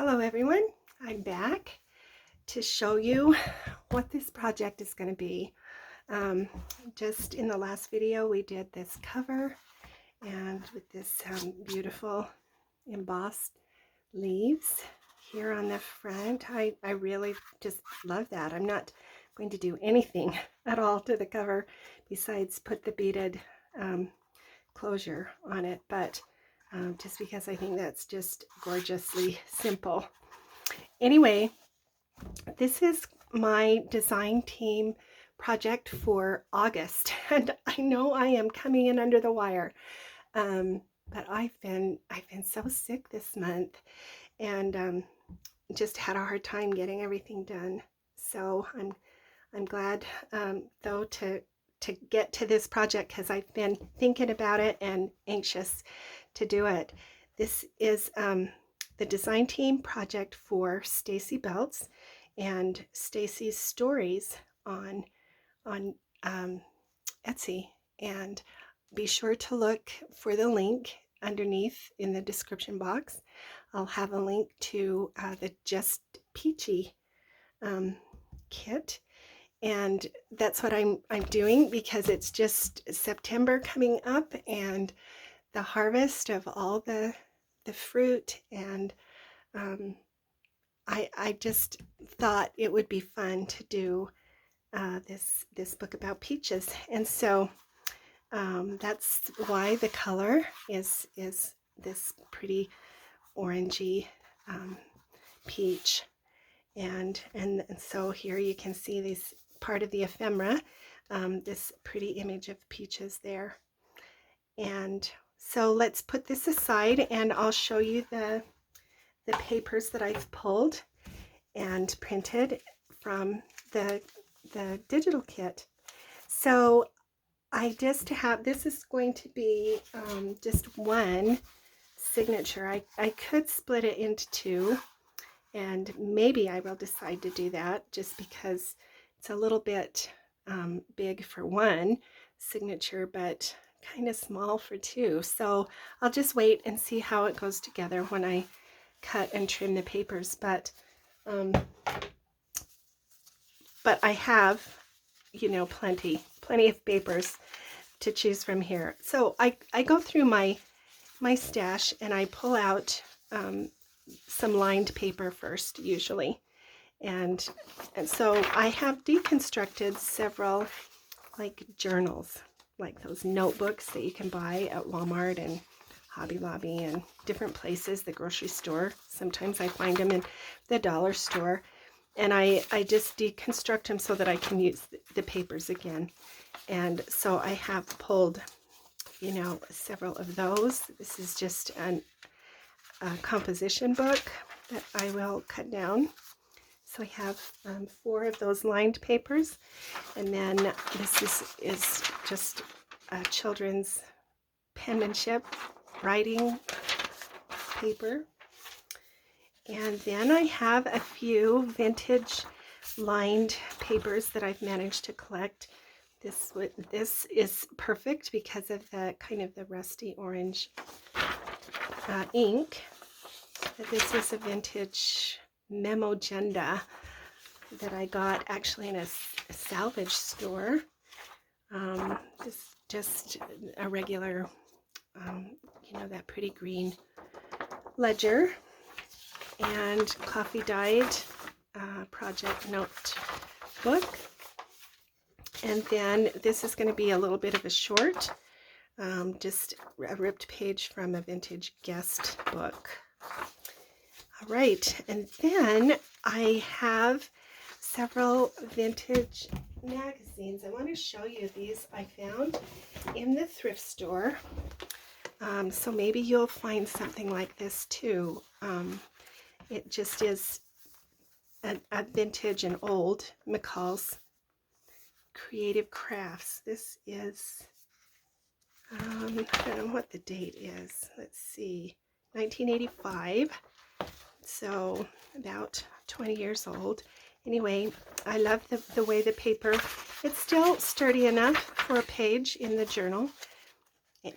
Hello everyone, I'm back to show you what this project is going to be. Just in the last video we did this cover and with this beautiful embossed leaves here on the front. I really just love that. I'm not going to do anything at all to the cover besides put the beaded closure on it, but just because I think that's just gorgeously simple. Anyway, this is my design team project for August, and I know I am coming in under the wire, but I've been so sick this month, and just had a hard time getting everything done. So I'm glad though to get to this project because I've been thinking about it and anxious to do it. This is the design team project for Stacy Belts and StacyStories on Etsy, and be sure to look for the link underneath in the description box. I'll have a link to the Just Peachy kit, and that's what I'm doing because it's just September coming up and the harvest of all the fruit, and I just thought it would be fun to do this book about peaches, and so that's why the color is this pretty orangey peach, and so here you can see this part of the ephemera, this pretty image of peaches there. And so let's put this aside and I'll show you the papers that I've pulled and printed from the digital kit. So I just have, this is going to be just one signature. I could split it into two, and maybe I will decide to do that just because it's a little bit big for one signature, but kind of small for two. So I'll just wait and see how it goes together when I cut and trim the papers. But I have, you know, plenty of papers to choose from here. So I go through my stash and I pull out some lined paper first usually, and so I have deconstructed several like journals, like those notebooks that you can buy at Walmart and Hobby Lobby and different places, the grocery store. Sometimes I find them in the dollar store, and I just deconstruct them so that I can use the papers again. And so I have pulled, you know, several of those. This is just a composition book that I will cut down. So I have 4 of those lined papers, and then this is just children's penmanship writing paper. And then I have a few vintage lined papers that I've managed to collect. This is perfect because of the kind of the rusty orange ink. This is a vintage Memogenda that I got actually in a salvage store. This just a regular, you know, that pretty green ledger, and coffee dyed project notebook. And then this is going to be a little bit of a short, just a ripped page from a vintage guest book. All right, and then I have several vintage magazines. I want to show you these I found in the thrift store. So maybe you'll find something like this too. It just is a vintage and old McCall's Creative Crafts. This is, I don't know what the date is. Let's see, 1985. So about 20 years old. Anyway, I love the way the paper, it's still sturdy enough for a page in the journal,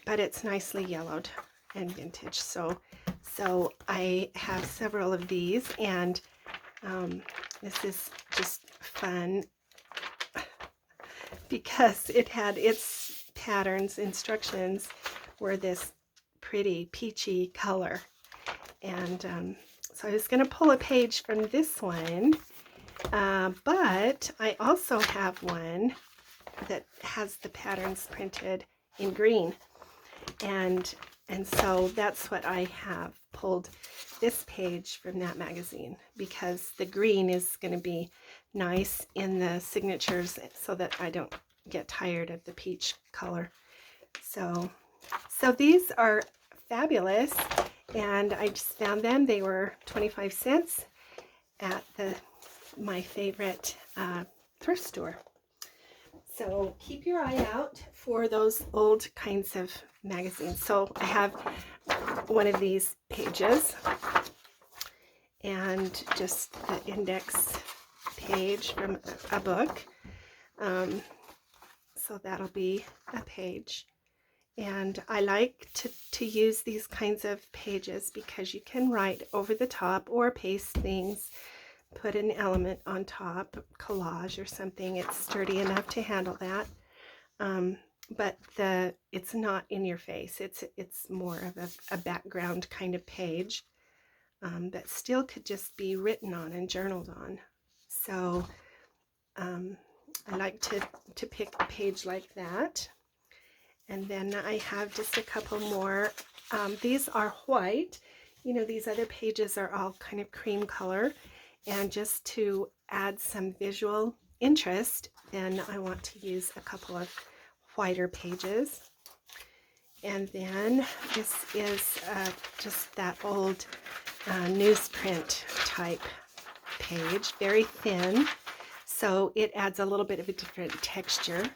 but it's nicely yellowed and vintage. So So I have several of these, and this is just fun because it had its patterns, instructions were this pretty peachy color. And so I was going to pull a page from this one, but I also have one that has the patterns printed in green. And so that's what I have pulled this page from that magazine, because the green is going to be nice in the signatures so that I don't get tired of the peach color. So these are fabulous, and I just found them. They were 25 cents at my favorite thrift store. So keep your eye out for those old kinds of magazines. So I have one of these pages, and just the index page from a book. So that'll be a page. And I like to use these kinds of pages because you can write over the top or paste things, put an element on top, collage or something. It's sturdy enough to handle that. But it's not in your face. It's more of a background kind of page that still could just be written on and journaled on. So I like to pick a page like that. And then I have just a couple more. These are white. You know, these other pages are all kind of cream color. And just to add some visual interest, then I want to use a couple of whiter pages. And then this is just that old newsprint type page, very thin. So it adds a little bit of a different texture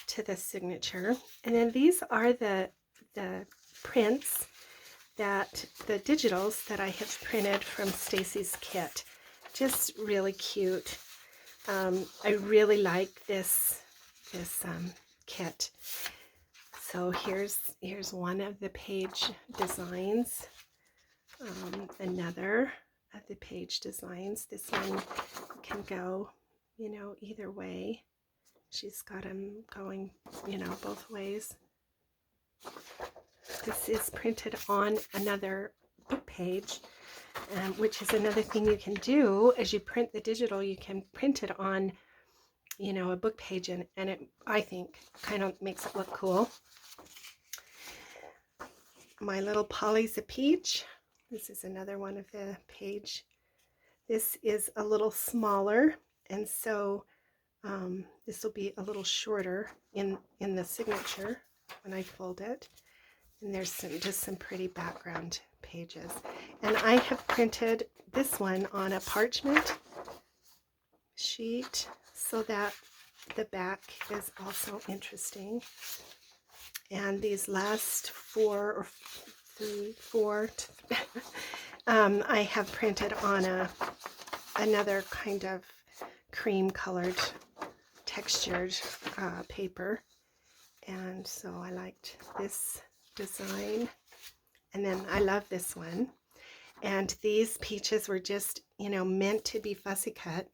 to the signature. And then these are the prints, that the digitals that I have printed from Stacy's kit. Just really cute. I really like this kit. So here's one of the page designs. Another of the page designs. This one can go, you know, either way. She's got them going, you know, both ways. This is printed on another book page, which is another thing you can do. As you print the digital, you can print it on, you know, a book page, and it, I think, kind of makes it look cool. My Little Polly's a Peach. This is another one of the page. This is a little smaller, and so this will be a little shorter in the signature when I fold it. And there's just some pretty background pages. And I have printed this one on a parchment sheet so that the back is also interesting. And these last four I have printed on another kind of cream colored textured paper, and so I liked this design. And then I love this one, and these peaches were just, you know, meant to be fussy cut.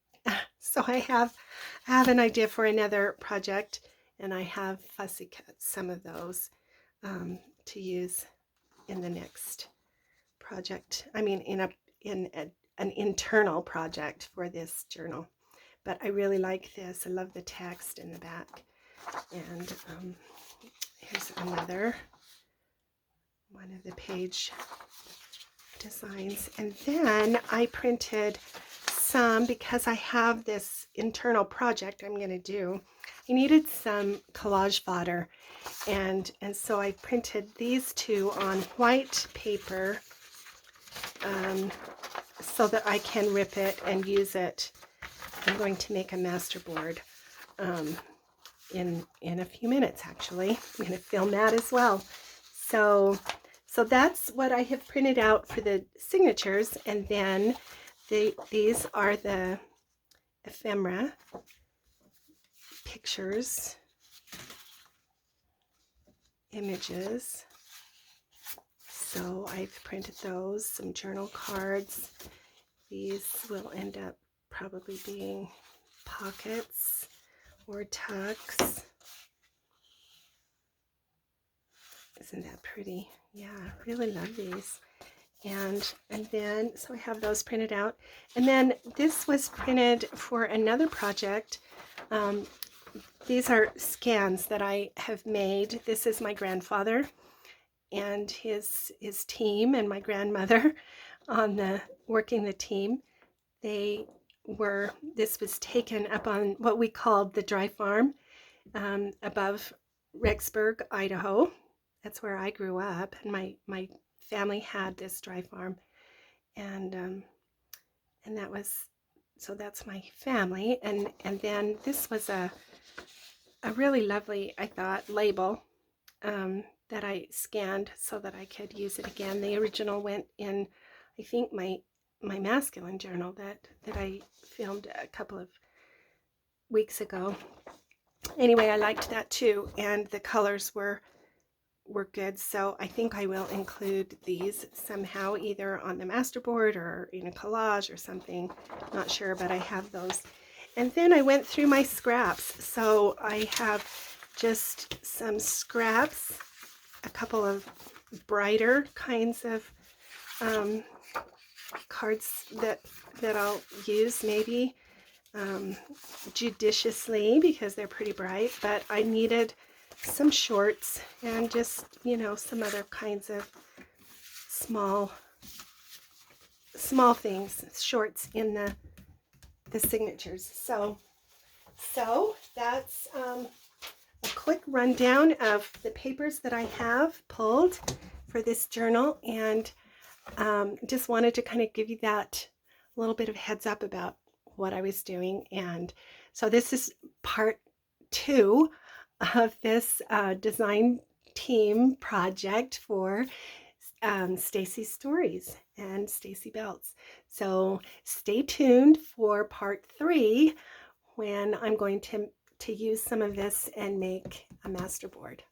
So I have an idea for another project, and I have fussy cut some of those to use in the next project. I mean, in an internal project for this journal. But I really like this. I love the text in the back. And here's another one of the page designs. And then I printed some, because I have this internal project I'm going to do. I needed some collage fodder. And so I printed these two on white paper so that I can rip it and use it. I'm going to make a master board in a few minutes, actually. I'm going to film that as well. So that's what I have printed out for the signatures. And then these are the ephemera pictures, images. So I've printed those, some journal cards. These will end up probably being pockets or tucks. Isn't that pretty? Yeah, really love these. And then, so I have those printed out. And then this was printed for another project. These are scans that I have made. This is my grandfather and his team, and my grandmother on the working the team. This was taken up on what we called the dry farm above Rexburg, Idaho. That's where I grew up, and my family had this dry farm, and that was, so that's my family. And then this was a really lovely, I thought, label that I scanned so that I could use it again. The original went in, I think, my masculine journal that I filmed a couple of weeks ago. Anyway, I liked that too, and the colors were good, so I think I will include these somehow, either on the masterboard or in a collage or something. Not sure, but I have those. And then I went through my scraps. So I have just some scraps, a couple of brighter kinds of cards that I'll use maybe judiciously because they're pretty bright, but I needed some shorts and just, you know, some other kinds of small things, shorts in the signatures. So that's a quick rundown of the papers that I have pulled for this journal, and just wanted to kind of give you that little bit of heads up about what I was doing. And so this is part 2 of this design team project for StacyStories and Stacy Belts. So stay tuned for part 3 when I'm going to use some of this and make a masterboard.